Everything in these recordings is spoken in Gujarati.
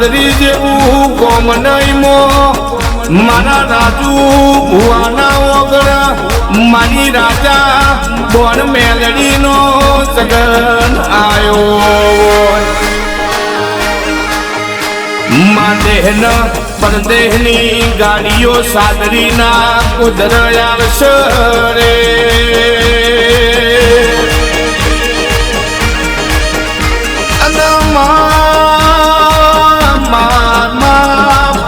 સાદરી જેવું ગોમ નહીં મો મારા રાજુ ભુવાના ઓગળ મારી રાજા બોન મેલડીનો સગન આયો માં દેહન પરદેહની ગાડીઓ સાદરીના કુદર આવશે રે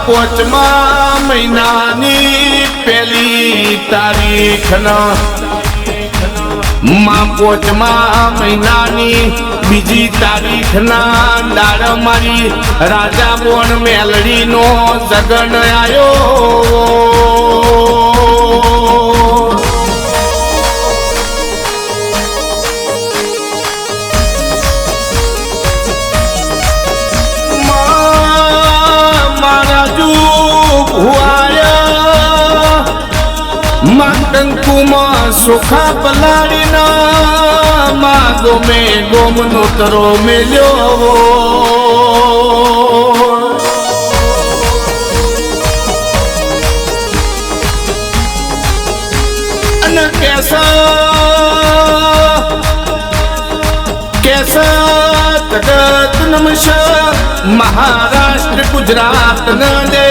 પોચમા મહિનાની પહેલી તારીખના માં પોચમા મહિનાની બીજી તારીખના દાડ મારી રાજા બોન મેલડીનો સગન આયો કંકુમાં સુખા પલાળીના માગો મેં ગોમનો તરો મેલ્યો અને કેસા તગત નમશ મહારાષ્ટ્ર ગુજરાત ન દે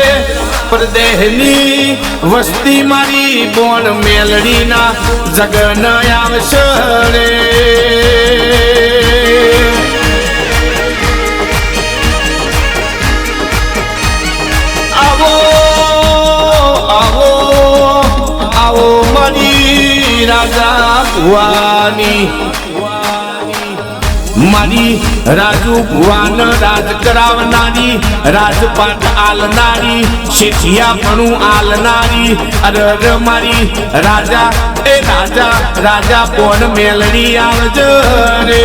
પરદેહની વસ્તી મારી બોન મેલડીના જગન આવશે રે આવો આવો આવો મારી રાજા ભુવાની મારી રાજુ ભુવાન રાજ કરાવનારી રાજપાટ આલનારી શેઠિયા ભણું આલનારી અરે મારી રાજા એ રાજા રાજા બોન મેલડી આવજ રે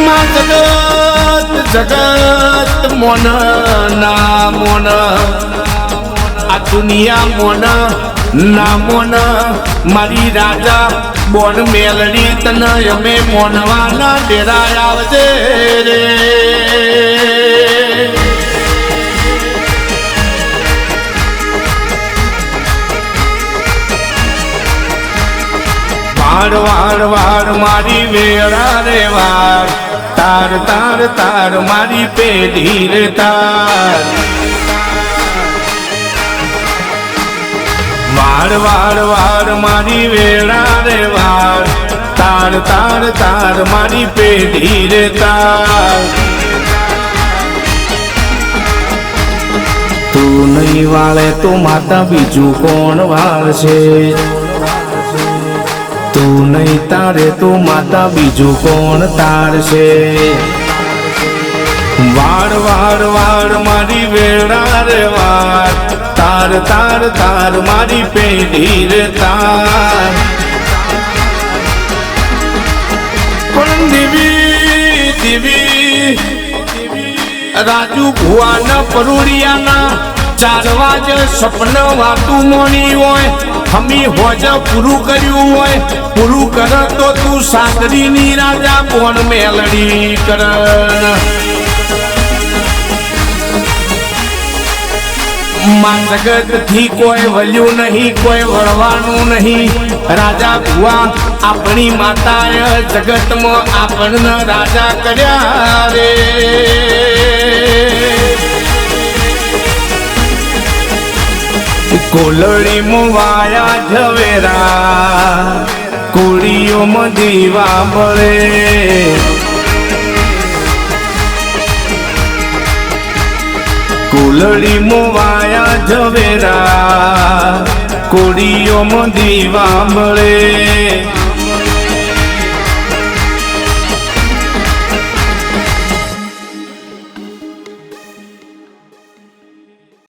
માં જગત જગત મોન ના મોન આ દુનિયા મોન નામોન મારી રાજા બોન મેલડી તને અમે મોનવાના ડેરા આવજે રે વાડ વાડ વાડ મારી વેળા રે વાડ તાર તાર તાર મારી પેઢી રે તાર વાડ વાડ વાડ મારી વેળા રે વાડ તાર તાર તાર મારી પેઢી રે તાર તું નહીં વાળે તો માતા બીજું કોણ વાળશે તું નહીં તારે તો માતા બીજું કોણ તારશે વાડ વાડ વાડ મારી વેળા રે વાડ તાર તાર તાર મારી પેઢી રે તાર પણ દેવી દેવી રાજુ ભુવાના પરુડિયાના 4 વાગે સપન વાતું મોણી હોય હમી હોજ પૂરું કર્યું હોય પૂરું કર તો તું સાદરીની રાજા બોન મેલડી કર માં જગત થી કોઈ વળ્યું નહીં કોઈ વળવાનું નહીં રાજા ભુવા આપણી માતાએ જગતમાં આપણને રાજા કર્યા રે કોલડી મુવાયા ઝવેરા કોળીઓમાં દીવા બળે કોલડી મુવાયા ઝવેરા કોળીઓમાં દીવા બળે